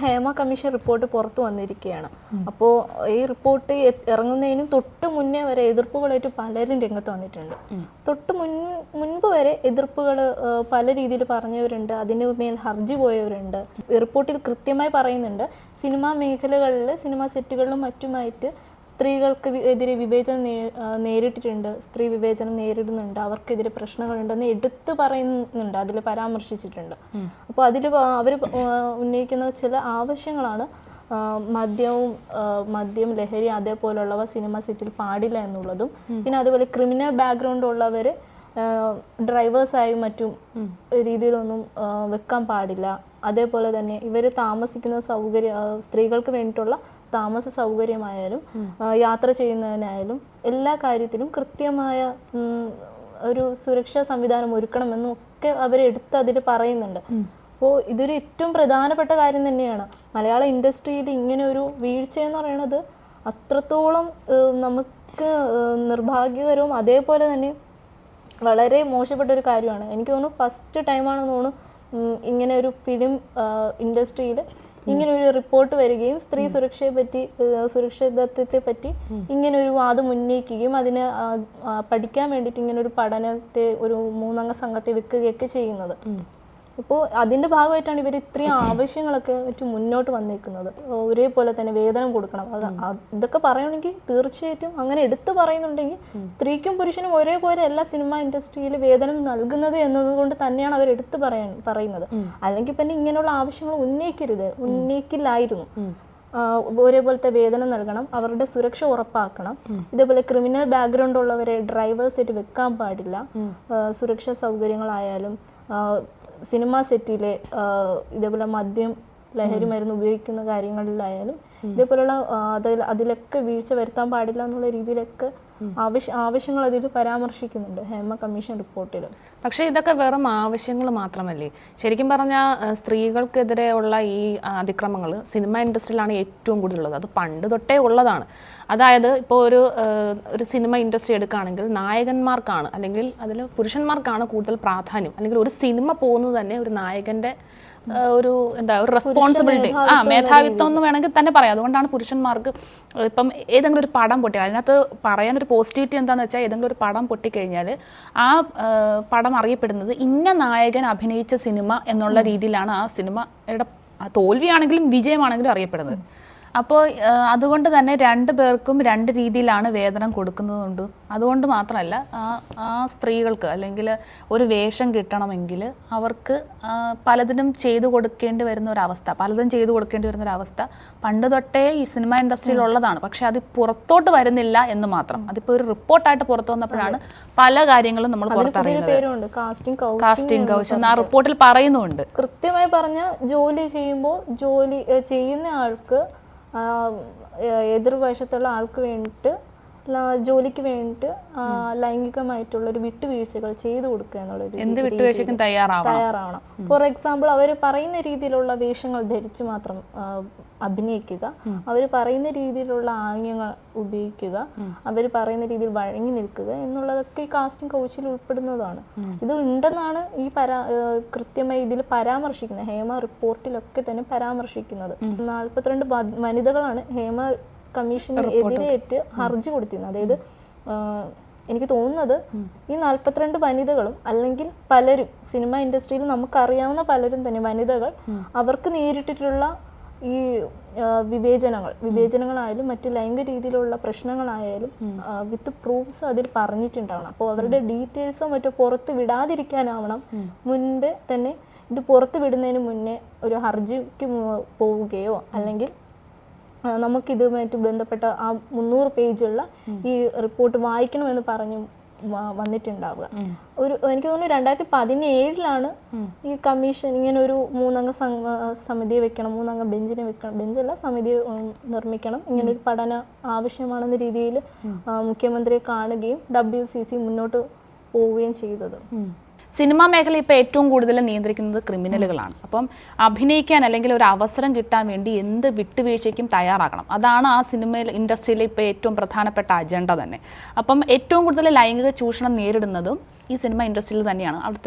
Hema commission report പുറത്തു വന്നിരിക്കുകയാണ്. അപ്പോൾ ഈ റിപ്പോർട്ട് ഇറങ്ങുന്നതിനും തൊട്ട് മുന്നേ വരെ എതിർപ്പുകളായിട്ട് പലരും രംഗത്ത് വന്നിട്ടുണ്ട്. തൊട്ട് മുൻപ് വരെ എതിർപ്പുകൾ പല രീതിയിൽ പറഞ്ഞവരുണ്ട്, അതിന് മേൽ ഹർജി പോയവരുണ്ട്. റിപ്പോർട്ടിൽ കൃത്യമായി പറയുന്നുണ്ട്, സിനിമാ മേഖലകളിൽ സിനിമാ സെറ്റുകളിലും മറ്റുമായിട്ട് സ്ത്രീകൾക്ക് എതിരെ വിവേചനം നേരിട്ടിട്ടുണ്ട്, സ്ത്രീ വിവേചനം നേരിടുന്നുണ്ട്, അവർക്കെതിരെ പ്രശ്നങ്ങളുണ്ടെന്ന് എടുത്തു പറയുന്നുണ്ട്, അതിൽ പരാമർശിച്ചിട്ടുണ്ട്. അപ്പോൾ അതിൽ അവർ ഉന്നയിക്കുന്ന ചില ആവശ്യങ്ങളാണ് മദ്യം, ലഹരി അതേപോലുള്ളവ സിനിമ സെറ്റിൽ പാടില്ല എന്നുള്ളതും, പിന്നെ അതുപോലെ ക്രിമിനൽ ബാക്ക്ഗ്രൗണ്ട് ഉള്ളവർ ഡ്രൈവേഴ്സായും മറ്റും രീതിയിലൊന്നും വെക്കാൻ പാടില്ല. അതേപോലെ തന്നെ ഇവർ താമസിക്കുന്ന സ്ത്രീകൾക്ക് വേണ്ടിയിട്ടുള്ള താമസ സൗകര്യമായാലും യാത്ര ചെയ്യുന്നതിനായാലും എല്ലാ കാര്യത്തിലും കൃത്യമായ ഒരു സുരക്ഷാ സംവിധാനം ഒരുക്കണമെന്നൊക്കെ അവരെടുത്ത് അതിൽ പറയുന്നുണ്ട്. അപ്പോൾ ഇതൊരു ഏറ്റവും പ്രധാനപ്പെട്ട കാര്യം തന്നെയാണ്. മലയാള ഇൻഡസ്ട്രിയിൽ ഇങ്ങനെ ഒരു വീഴ്ച എന്ന് പറയുന്നത് അത്രത്തോളം നമുക്ക് നിർഭാഗ്യകരവും അതേപോലെ തന്നെ വളരെ മോശപ്പെട്ട ഒരു കാര്യമാണ്. എനിക്ക് തോന്നുന്നു ഫസ്റ്റ് ടൈമാണെന്ന് തോന്നുന്നു ഇങ്ങനെ ഒരു ഫിലിം ഇൻഡസ്ട്രിയിൽ ഇങ്ങനെ ഒരു റിപ്പോർട്ട് വരികയും സ്ത്രീ സുരക്ഷിതത്വത്തെ പറ്റി ഇങ്ങനെ ഒരു വാദം ഉന്നയിക്കുകയും അതിനെ പഠിക്കാൻ വേണ്ടിയിട്ട് ഇങ്ങനെ ഒരു പഠനത്തെ ഒരു 3 അംഗ സംഘത്തെ വെക്കുകയൊക്കെ ചെയ്യുന്നത്. ഇപ്പോൾ അതിൻ്റെ ഭാഗമായിട്ടാണ് ഇവർ ഇത്രയും ആവശ്യങ്ങളൊക്കെ വെച്ച് മുന്നോട്ട് വന്നിരിക്കുന്നത്. ഒരേപോലെ തന്നെ വേതനം കൊടുക്കണം, ഇതൊക്കെ പറയണമെങ്കിൽ തീർച്ചയായിട്ടും അങ്ങനെ എടുത്തു പറയുന്നുണ്ടെങ്കിൽ സ്ത്രീക്കും പുരുഷനും ഒരേപോലെ എല്ലാ സിനിമ ഇൻഡസ്ട്രിയിൽ വേതനം നൽകുന്നത് എന്നതുകൊണ്ട് തന്നെയാണ് അവർ എടുത്തു പറയുന്നത്. അല്ലെങ്കിൽ പിന്നെ ഇങ്ങനെയുള്ള ആവശ്യങ്ങൾ ഉന്നയിക്കില്ലായിരുന്നു. ഒരേപോലത്തെ വേതനം നൽകണം, അവരുടെ സുരക്ഷ ഉറപ്പാക്കണം, ഇതേപോലെ ക്രിമിനൽ ബാക്ക്ഗ്രൗണ്ട് ഉള്ളവരെ ഡ്രൈവേഴ്സായിട്ട് വെക്കാൻ പാടില്ല, സുരക്ഷാ സൗകര്യങ്ങളായാലും സിനിമ സെറ്റിലെ ഇതേപോലെ മദ്യം, ലഹരി മരുന്ന് ഉപയോഗിക്കുന്ന കാര്യങ്ങളിലായാലും ഇതേപോലുള്ള അതിലൊക്കെ വീഴ്ച വരുത്താൻ പാടില്ല എന്നുള്ള രീതിയിലൊക്കെ ആവശ്യങ്ങൾ അതിൽ പരാമർശിക്കുന്നുണ്ട് ഹേമ കമ്മീഷൻ റിപ്പോർട്ടിൽ. പക്ഷേ ഇതൊക്കെ വെറും ആവശ്യങ്ങൾ മാത്രമല്ലേ? ശരിക്കും പറഞ്ഞാൽ സ്ത്രീകൾക്കെതിരെയുള്ള ഈ അതിക്രമങ്ങൾ സിനിമ ഇൻഡസ്ട്രിയിലാണ് ഏറ്റവും കൂടുതലുള്ളത്. അത് പണ്ട് തൊട്ടേ ഉള്ളതാണ്. അതായത് ഇപ്പോൾ ഒരു സിനിമ ഇൻഡസ്ട്രി എടുക്കുകയാണെങ്കിൽ നായകന്മാർക്കാണ് അല്ലെങ്കിൽ അതിൽ പുരുഷന്മാർക്കാണ് കൂടുതൽ പ്രാധാന്യം. അല്ലെങ്കിൽ ഒരു സിനിമ പോകുന്നത് തന്നെ ഒരു നായകൻ്റെ ഒരു റെസ്പോൺസിബിലിറ്റി മേധാവിത്വം എന്ന് വേണമെങ്കിൽ തന്നെ പറയാം. അതുകൊണ്ടാണ് പുരുഷന്മാർക്ക് ഇപ്പം ഏതെങ്കിലും ഒരു പടം പൊട്ടിയാൽ അതിനകത്ത് പറയാനൊരു പോസിറ്റിവിറ്റി എന്താണെന്ന് വെച്ചാൽ ഏതെങ്കിലും ഒരു പടം പൊട്ടിക്കഴിഞ്ഞാൽ ആ പടം അറിയപ്പെടുന്നത് ഇന്ന നായകൻ അഭിനയിച്ച സിനിമ എന്നുള്ള രീതിയിലാണ് ആ സിനിമയുടെ തോൽവിയാണെങ്കിലും വിജയമാണെങ്കിലും അറിയപ്പെടുന്നത്. അപ്പോൾ അതുകൊണ്ട് തന്നെ 2 പേർക്കും 2 രീതിയിലാണ് വേതനം കൊടുക്കുന്നതുകൊണ്ട് അതുകൊണ്ട് മാത്രമല്ല ആ സ്ത്രീകൾക്ക് അല്ലെങ്കിൽ ഒരു വേഷം കിട്ടണമെങ്കിൽ അവർക്ക് പലതും ചെയ്തു കൊടുക്കേണ്ടി വരുന്ന ഒരവസ്ഥ പണ്ട് തൊട്ടേ ഈ സിനിമ ഇൻഡസ്ട്രിയിൽ ഉള്ളതാണ്. പക്ഷെ അത് പുറത്തോട്ട് വരുന്നില്ല എന്ന് മാത്രം. അതിപ്പോൾ ഒരു റിപ്പോർട്ടായിട്ട് പുറത്തു വന്നപ്പോഴാണ് പല കാര്യങ്ങളും നമ്മൾ പുറത്തറിയുന്നത്. കാസ്റ്റിംഗ് കൗച്ച് എന്ന് ആ റിപ്പോർട്ടിൽ പറയുന്നുണ്ട്. കൃത്യമായി പറഞ്ഞ ജോലി ചെയ്യുന്ന ആൾക്ക് എതിർവശത്തുള്ള ആൾക്ക് വേണ്ടിയിട്ട് ജോലിക്ക് വേണ്ടിയിട്ട് ലൈംഗികമായിട്ടുള്ളൊരു വിട്ടുവീഴ്ചകൾ ചെയ്തു കൊടുക്കുക എന്നുള്ളത് തയ്യാറാവണം. ഫോർ എക്സാമ്പിൾ അവർ പറയുന്ന രീതിയിലുള്ള വേഷങ്ങൾ ധരിച്ച് മാത്രം അഭിനയിക്കുക, അവർ പറയുന്ന രീതിയിലുള്ള ആംഗ്യങ്ങൾ ഉപയോഗിക്കുക, അവർ പറയുന്ന രീതിയിൽ വഴങ്ങി നിൽക്കുക എന്നുള്ളതൊക്കെ ഈ കാസ്റ്റിംഗ് കൗച്ചിൽ ഉൾപ്പെടുന്നതാണ്. ഇത് ഉണ്ടെന്നാണ് കൃത്യമായി ഇതിൽ പരാമർശിക്കുന്നത്. ഹേമ റിപ്പോർട്ടിലൊക്കെ തന്നെ പരാമർശിക്കുന്നത് 42 വനിതകളാണ് ഹേമ കമ്മീഷന് എതിരേറ്റ് ഹർജി കൊടുത്തിരുന്നത്. അതായത് എനിക്ക് തോന്നുന്നത് ഈ 42 വനിതകളും അല്ലെങ്കിൽ പലരും സിനിമ ഇൻഡസ്ട്രിയിൽ നമുക്കറിയാവുന്ന പലരും തന്നെ വനിതകൾ അവർക്ക് നേരിട്ടിട്ടുള്ള ഈ വിവേചനങ്ങളായാലും മറ്റു ലൈംഗിക രീതിയിലുള്ള പ്രശ്നങ്ങളായാലും വിത്ത് പ്രൂഫ്സ് അതിൽ പറഞ്ഞിട്ടുണ്ടാവണം. അപ്പോൾ അവരുടെ ഡീറ്റെയിൽസോ മറ്റോ പുറത്ത് വിടാതിരിക്കാനാവണം മുൻപേ തന്നെ ഇത് പുറത്ത് വിടുന്നതിന് മുന്നേ ഒരു ഹർജിക്ക് പോവുകയോ അല്ലെങ്കിൽ നമുക്കിതുമായിട്ട് ബന്ധപ്പെട്ട ആ 300 പേജുള്ള ഈ റിപ്പോർട്ട് വായിക്കണമെന്ന് പറഞ്ഞു വന്നിട്ടുണ്ടാവുക. എനിക്ക് തോന്നുന്നു 2017 ഈ കമ്മീഷൻ ഇങ്ങനെ ഒരു 3 അംഗ സമിതിയെ വെക്കണം, 3 അംഗ ബെഞ്ചിനെ വെക്കണം, ബെഞ്ചല്ല സമിതിയെ നിർമ്മിക്കണം, ഇങ്ങനൊരു പഠന ആവശ്യമാണെന്ന രീതിയിൽ മുഖ്യമന്ത്രിയെ കാണുകയും WCC മുന്നോട്ട് പോവുകയും ചെയ്തത്. സിനിമാ മേഖല ഇപ്പോൾ ഏറ്റവും കൂടുതൽ നിയന്ത്രിക്കുന്നത് ക്രിമിനലുകളാണ്. അപ്പം അഭിനയിക്കാൻ അല്ലെങ്കിൽ ഒരു അവസരം കിട്ടാൻ വേണ്ടി എന്ത് വിട്ടുവീഴ്ചയ്ക്കും തയ്യാറാകണം. അതാണ് ആ സിനിമ ഇൻഡസ്ട്രിയിലെ ഇപ്പോൾ ഏറ്റവും പ്രധാനപ്പെട്ട അജണ്ട തന്നെ. അപ്പം ഏറ്റവും കൂടുതൽ ലൈംഗിക ചൂഷണം നേരിടുന്നതും ഈ സിനിമ ഇൻഡസ്ട്രിയിൽ തന്നെയാണ്.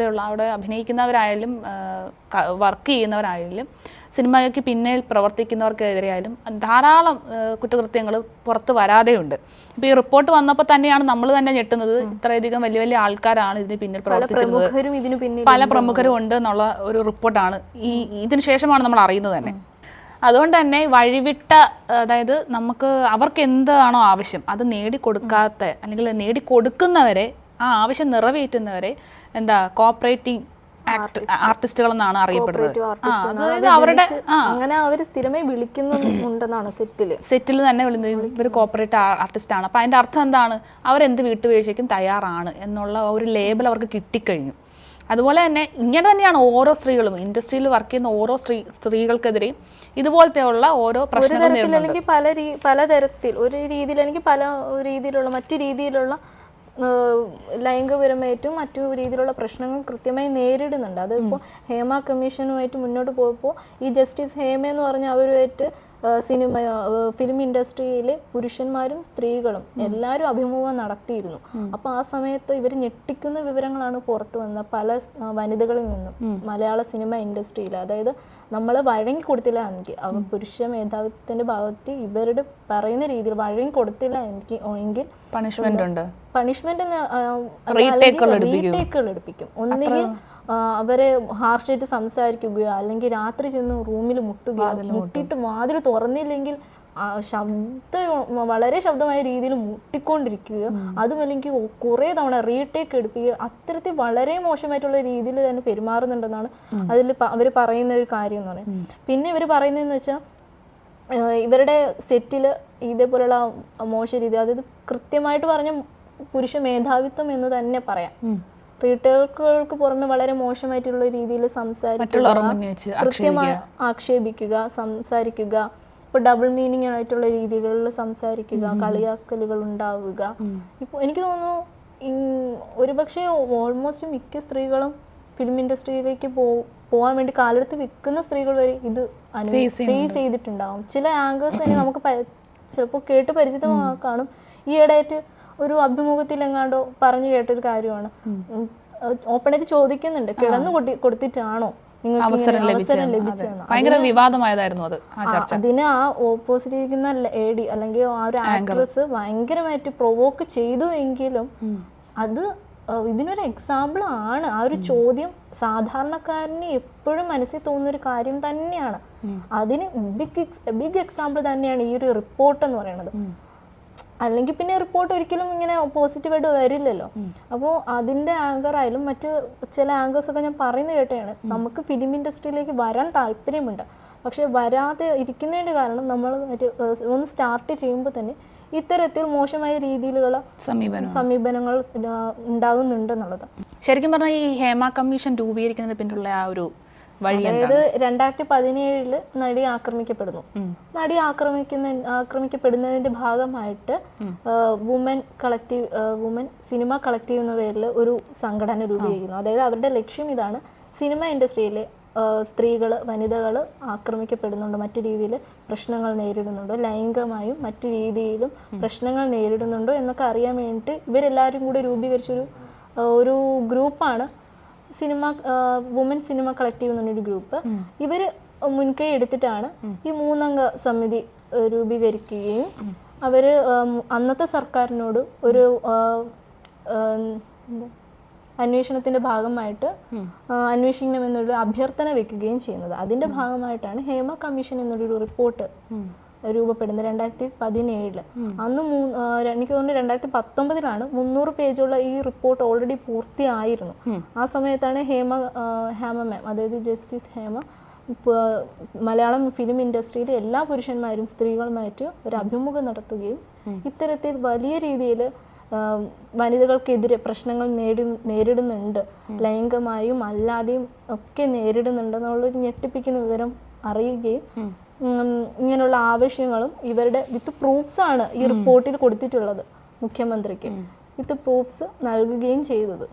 അവിടെ അഭിനയിക്കുന്നവരായാലും വർക്ക് ചെയ്യുന്നവരായാലും സിനിമയ്ക്ക് പിന്നിൽ പ്രവർത്തിക്കുന്നവർക്കെതിരെയായാലും ധാരാളം കുറ്റകൃത്യങ്ങൾ പുറത്ത് വരാതെയുണ്ട്. ഇപ്പോൾ ഈ റിപ്പോർട്ട് വന്നപ്പോൾ തന്നെയാണ് നമ്മൾ തന്നെ ഞെട്ടുന്നത്. ഇത്രയധികം വലിയ വലിയ ആൾക്കാരാണ് ഇതിന് പിന്നിൽ പ്രവർത്തിച്ചിരുന്നത്, പല പ്രമുഖരും ഉണ്ട് എന്നുള്ള ഒരു റിപ്പോർട്ടാണ് ഇതിന് ശേഷമാണ് നമ്മൾ അറിയുന്നത് തന്നെ. അതുകൊണ്ട് തന്നെ വഴിവിട്ട, അതായത് നമുക്ക് അവർക്ക് എന്താണോ ആവശ്യം അത് നേടിക്കൊടുക്കാത്ത അല്ലെങ്കിൽ നേടിക്കൊടുക്കുന്നവരെ, ആ ആവശ്യം നിറവേറ്റുന്നവരെ കോപ്പറേറ്റിംഗ് ആർട്ടിസ്റ്റുകൾ എന്നാണ് അറിയപ്പെടുന്നത്. അതായത് അവരുടെ അങ്ങനെ അവർ സ്ഥിരമായി വിളിക്കുന്നുണ്ടെന്നാണ് സെറ്റിൽ തന്നെ വിളിക്കുന്നത് ഇവർ കോപ്പറേറ്റ് ആർട്ടിസ്റ്റ് ആണ്. അപ്പൊ അതിന്റെ അർത്ഥം എന്താണ്? അവരെന്ത് വീട്ടുവീഴ്ചയ്ക്കും തയ്യാറാണ് എന്നുള്ള ഒരു ലേബൽ അവർക്ക് കിട്ടിക്കഴിഞ്ഞു. അതുപോലെ തന്നെ ഇങ്ങനെ തന്നെയാണ് ഓരോ സ്ത്രീകളും, ഇൻഡസ്ട്രിയിൽ വർക്ക് ചെയ്യുന്ന ഓരോ സ്ത്രീകൾക്കെതിരെയും ഇതുപോലത്തെ ഉള്ള ഓരോ പ്രശ്നങ്ങൾ അല്ലെങ്കിൽ പലതരത്തിൽ ഒരു രീതിയിൽ അല്ലെങ്കിൽ പല രീതിയിലുള്ള മറ്റു രീതിയിലുള്ള ലൈംഗികപരമായിട്ടും മറ്റു രീതിയിലുള്ള പ്രശ്നങ്ങൾ കൃത്യമായി നേരിടുന്നുണ്ട്. അതിപ്പോൾ ഹേമ കമ്മീഷനുമായിട്ട് മുന്നോട്ട് പോയപ്പോൾ ഈ ജസ്റ്റിസ് ഹേമ എന്ന് പറഞ്ഞ അവരുമായിട്ട് ഫിലിം ഇൻഡസ്ട്രിയിലെ പുരുഷന്മാരും സ്ത്രീകളും എല്ലാവരും അഭിമുഖം നടത്തിയിരുന്നു. അപ്പോൾ ആ സമയത്ത് ഇവർ ഞെട്ടിക്കുന്ന വിവരങ്ങളാണ് പുറത്തു വന്നത് പല വനിതകളിൽ നിന്നും. മലയാള സിനിമ ഇൻഡസ്ട്രിയിൽ അതായത് നമ്മൾ വഴങ്ങി കൊടുത്തില്ല എനിക്ക് പുരുഷ മേധാവിത്വത്തിന്റെ ഭാഗത്ത് ഇവരുടെ പറയുന്ന രീതിയിൽ വഴങ്ങി കൊടുത്തില്ല എങ്കിൽ പണിഷ്മെന്റ് റീടേക്കുകൾ എടുപ്പിക്കും. ഒന്നുകിൽ അവരെ ഹാർഷായിട്ട് സംസാരിക്കുകയോ അല്ലെങ്കിൽ രാത്രി ചെന്ന് റൂമിൽ മുട്ടിയിട്ട് വാതിൽ തുറന്നില്ലെങ്കിൽ വളരെ ശബ്ദമായ രീതിയിൽ മുട്ടിക്കൊണ്ടിരിക്കുകയോ അതുമല്ലെങ്കിൽ കുറെ തവണ റീടേക്ക് എടുപ്പിക്കുകയോ അത്തരത്തിൽ വളരെ മോശമായിട്ടുള്ള രീതിയിൽ തന്നെ പെരുമാറുന്നുണ്ടെന്നാണ് അതിൽ അവർ പറയുന്ന ഒരു കാര്യം എന്ന് പറയുന്നത്. പിന്നെ ഇവർ പറയുന്നതെന്ന് വെച്ചാൽ ഇവരുടെ സെറ്റിൽ ഇതേപോലെയുള്ള മോശ രീതി, അതായത് കൃത്യമായിട്ട് പറഞ്ഞ പുരുഷ മേധാവിത്വം എന്ന് തന്നെ പറയാം. റീടേക്കുകൾക്ക് പുറമെ വളരെ മോശമായിട്ടുള്ള രീതിയിൽ സംസാരിക്കുക, കൃത്യമായി ആക്ഷേപിക്കുക, സംസാരിക്കുക, ഇപ്പൊ ഡബിൾ മീനിങ് ആയിട്ടുള്ള രീതികളിൽ സംസാരിക്കുക, കളിയാക്കലുകൾ ഉണ്ടാവുക. ഇപ്പൊ എനിക്ക് തോന്നുന്നു ഒരുപക്ഷെ ഓൾമോസ്റ്റ് മിക്ക സ്ത്രീകളും ഫിലിം ഇൻഡസ്ട്രിയിലേക്ക് പോകാൻ വേണ്ടി കാലെടുത്ത് വിൽക്കുന്ന സ്ത്രീകൾ വരെ ഇത് ഫേസ് ചെയ്തിട്ടുണ്ടാവും. ചില ആങ്കേഴ്സ് തന്നെ നമുക്ക് ചിലപ്പോൾ കേട്ട് പരിചിതമായി കാണും. ഈയിടെയായിട്ട് ഒരു അഭിമുഖത്തിൽ എങ്ങാണ്ടോ പറഞ്ഞു കേട്ടൊരു കാര്യമാണ്, ഓപ്പണായിട്ട് ചോദിക്കുന്നുണ്ട്, കിടന്നു കൊടുത്തിട്ടാണോ നിങ്ങൾക്ക് അവസരം ലഭിച്ചതെന്ന്. ഭയങ്കര വിവാദമായതായിരുന്നു അത്. അതിന് ആ ഓപ്പോസിറ്റ് ഇരിക്കുന്ന ലേഡി അല്ലെങ്കിൽ ആ ഒരു ആക്ട്രസ് ഭയങ്കരമായിട്ട് പ്രൊവോക്ക് ചെയ്തു എങ്കിലും അത് ഇതിനൊരു എക്സാമ്പിൾ ആണ്. ആ ഒരു ചോദ്യം സാധാരണക്കാരന് എപ്പോഴും മനസ്സിൽ തോന്നുന്ന ഒരു കാര്യം തന്നെയാണ്. അതിന് ബിഗ് എക്സാമ്പിൾ തന്നെയാണ് ഈ ഒരു റിപ്പോർട്ട് എന്ന് പറയുന്നത്. അല്ലെങ്കിൽ പിന്നെ റിപ്പോർട്ട് ഒരിക്കലും ഇങ്ങനെ പോസിറ്റീവായിട്ട് വരില്ലല്ലോ. അപ്പോൾ അതിൻ്റെ ആങ്കർ ആയാലും മറ്റ് ചില ആങ്കേഴ്സൊക്കെ ഞാൻ പറയുന്നത് കേട്ടാണ്, നമുക്ക് ഫിലിം ഇൻഡസ്ട്രിയിലേക്ക് വരാൻ താല്പര്യമുണ്ട്, പക്ഷെ വരാതെ ഇരിക്കുന്നതിൻ്റെ കാരണം നമ്മൾ ഒന്ന് സ്റ്റാർട്ട് ചെയ്യുമ്പോൾ തന്നെ ഇത്തരത്തിൽ മോശമായ രീതിയിലുള്ള സമീപനങ്ങൾ ഉണ്ടാകുന്നുണ്ട്. ശരിക്കും പറഞ്ഞാൽ ഈ ഹേമ കമ്മീഷൻ രൂപീകരിക്കുന്നതിന് പിന്നിലുള്ള ആ ഒരു അതായത് 2017 നടി ആക്രമിക്കപ്പെടുന്നു. നടി ആക്രമിക്കപ്പെടുന്നതിന്റെ ഭാഗമായിട്ട് വുമൻ സിനിമ കളക്റ്റീവ് എന്ന പേരിൽ ഒരു സംഘടന രൂപീകരിക്കുന്നു. അതായത് അവരുടെ ലക്ഷ്യം ഇതാണ്, സിനിമ ഇൻഡസ്ട്രിയിലെ സ്ത്രീകൾ, വനിതകൾ ആക്രമിക്കപ്പെടുന്നുണ്ട്, മറ്റു രീതിയിൽ പ്രശ്നങ്ങൾ നേരിടുന്നുണ്ടോ, ലൈംഗികമായും മറ്റു രീതിയിലും പ്രശ്നങ്ങൾ നേരിടുന്നുണ്ടോ എന്നൊക്കെ അറിയാൻ വേണ്ടിയിട്ട് ഇവരെല്ലാവരും കൂടി രൂപീകരിച്ചൊരു ഗ്രൂപ്പാണ് വുമൻ സിനിമ കളക്റ്റീവ് എന്ന് പറഞ്ഞൊരു ഗ്രൂപ്പ്. ഇവര് മുൻകൈ എടുത്തിട്ടാണ് ഈ 3 അംഗ സമിതി രൂപീകരിക്കുകയും അവര് അന്നത്തെ സർക്കാരിനോട് ഒരു അന്വേഷണത്തിന്റെ ഭാഗമായിട്ട് അന്വേഷിക്കണമെന്നൊരു അഭ്യർത്ഥന വെക്കുകയും ചെയ്യുന്നത്. അതിന്റെ ഭാഗമായിട്ടാണ് ഹേമ കമ്മീഷൻ എന്നൊരു റിപ്പോർട്ട് രൂപപ്പെടുന്നത് 2017. അന്ന് എനിക്ക് തോന്നുന്നു 2019 300 പേജുള്ള ഈ റിപ്പോർട്ട് ഓൾറെഡി പൂർത്തിയായിരുന്നു. ആ സമയത്താണ് ഹേമ മാം, അതായത് ജസ്റ്റിസ് ഹേമ മലയാളം ഫിലിം ഇൻഡസ്ട്രിയിലെ എല്ലാ പുരുഷന്മാരും സ്ത്രീകളുമായിട്ട് ഒരു അഭിമുഖം നടത്തുകയും ഇത്തരത്തിൽ വലിയ രീതിയിൽ വനിതകൾക്കെതിരെ പ്രശ്നങ്ങൾ നേരിടുന്നുണ്ട്, ലൈംഗികമായും അല്ലാതെയും ഒക്കെ നേരിടുന്നുണ്ടെന്നുള്ളൊരു ഞെട്ടിപ്പിക്കുന്ന വിവരം അറിയുകയും ഇങ്ങനെയുള്ള ആവശ്യങ്ങളും ഇവരുടെ വിത്ത് പ്രൂഫ്സ് ആണ് ഈ റിപ്പോർട്ടിൽ കൊടുത്തിട്ടുള്ളത് മുഖ്യമന്ത്രിക്ക്, വിത്ത് പ്രൂഫ്സ് നൽകുകയും ചെയ്തത്.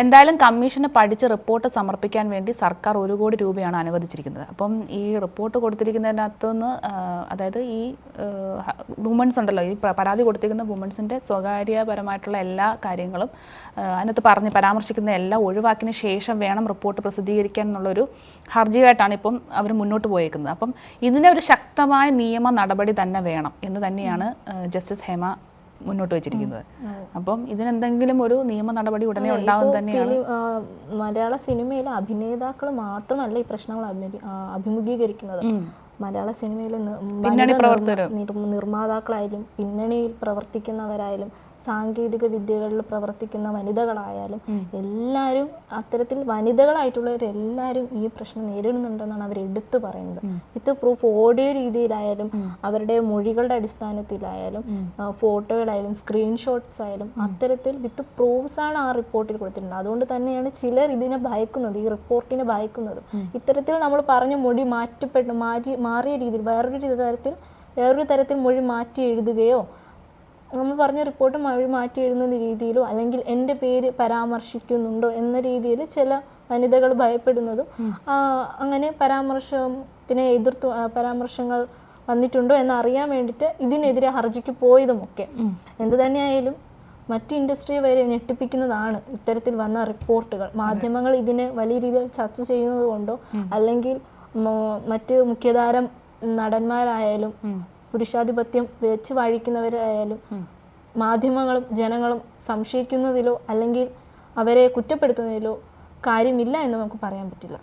എന്തായാലും കമ്മീഷന് പഠിച്ച് റിപ്പോർട്ട് സമർപ്പിക്കാൻ വേണ്ടി സർക്കാർ 1 കോടി രൂപയാണ് അനുവദിച്ചിരിക്കുന്നത്. അപ്പം ഈ റിപ്പോർട്ട് കൊടുത്തിരിക്കുന്നതിനകത്തുനിന്ന് അതായത് ഈ വുമൻസ് ഉണ്ടല്ലോ, ഈ പരാതി കൊടുത്തിരിക്കുന്ന വുമൻസിൻ്റെ സ്വകാര്യപരമായിട്ടുള്ള എല്ലാ കാര്യങ്ങളും അതിനകത്ത് പരാമർശിക്കുന്ന എല്ലാം ഒഴിവാക്കിയതിന് ശേഷം വേണം റിപ്പോർട്ട് പ്രസിദ്ധീകരിക്കാൻ എന്നുള്ളൊരു ഹർജിയായിട്ടാണ് ഇപ്പം അവർ മുന്നോട്ട് പോയേക്കുന്നത്. അപ്പം ഇതിൻ്റെ ഒരു ശക്തമായ നിയമ നടപടി തന്നെ വേണം എന്ന് തന്നെയാണ് ജസ്റ്റിസ് ഹേമ മുന്നോട്ട് വെച്ചിരിക്കുന്നത്. അപ്പം ഇതിനെന്തെങ്കിലും ഒരു നിയമ നടപടി ഉടനെ ഉണ്ടാവും തന്നെയാണ്. മലയാള സിനിമയിലെ അഭിനേതാക്കൾ മാത്രമല്ല ഈ പ്രശ്നങ്ങൾ അഭിമുഖീകരിക്കുന്നത്. മലയാള സിനിമയിലെ നിർമ്മാതാക്കളായാലും പിന്നണിയിൽ പ്രവർത്തിക്കുന്നവരായാലും സാങ്കേതിക വിദ്യകളിൽ പ്രവർത്തിക്കുന്ന വനിതകളായാലും എല്ലാവരും അത്തരത്തിൽ വനിതകളായിട്ടുള്ളവരെല്ലാവരും ഈ പ്രശ്നം നേരിടുന്നുണ്ടെന്നാണ് അവർ എടുത്തു പറയുന്നത്. വിത്ത് പ്രൂഫ് ഓഡിയോ രീതിയിലായാലും അവരുടെ മൊഴികളുടെ അടിസ്ഥാനത്തിലായാലും ഫോട്ടോകളായാലും സ്ക്രീൻഷോട്ട്സ് ആയാലും അത്തരത്തിൽ വിത്ത് പ്രൂഫ്സ് ആണ് ആ റിപ്പോർട്ടിൽ കൊടുത്തിട്ടുണ്ട്. അതുകൊണ്ട് തന്നെയാണ് ചിലർ ഇതിനെ ഭയക്കുന്നത്, ഈ റിപ്പോർട്ടിനെ ഭയക്കുന്നത്. ഇത്തരത്തിൽ നമ്മൾ പറഞ്ഞ മൊഴി മാറിയ രീതിയിൽ വേറൊരു തരത്തിൽ മൊഴി മാറ്റി എഴുതുകയോ നമ്മൾ പറഞ്ഞ റിപ്പോർട്ട് മാറ്റി എഴുതുന്ന രീതിയിലോ അല്ലെങ്കിൽ എൻ്റെ പേര് പരാമർശിക്കുന്നുണ്ടോ എന്ന രീതിയിൽ ചില വനിതകൾ ഭയപ്പെടുന്നതും അങ്ങനെ പരാമർശങ്ങൾ വന്നിട്ടുണ്ടോ എന്നറിയാൻ വേണ്ടിയിട്ട് ഇതിനെതിരെ ഹർജിക്ക് പോയതുമൊക്കെ. എന്ത് തന്നെയായാലും മറ്റ് ഇൻഡസ്ട്രി വരെ ഞെട്ടിപ്പിക്കുന്നതാണ് ഇത്തരത്തിൽ വന്ന റിപ്പോർട്ടുകൾ. മാധ്യമങ്ങൾ ഇതിനെ വലിയ രീതിയിൽ ചർച്ച ചെയ്യുന്നത് കൊണ്ടോ അല്ലെങ്കിൽ മറ്റ് മുഖ്യധാര നടന്മാരായാലും പുരുഷാധിപത്യം വെച്ച് വാഴിക്കുന്നവരായാലും മാധ്യമങ്ങളും ജനങ്ങളും സംശയിക്കുന്നതിലോ അല്ലെങ്കിൽ അവരെ കുറ്റപ്പെടുത്തുന്നതിലോ കാര്യമില്ല എന്ന് നമുക്ക് പറയാൻ പറ്റില്ല.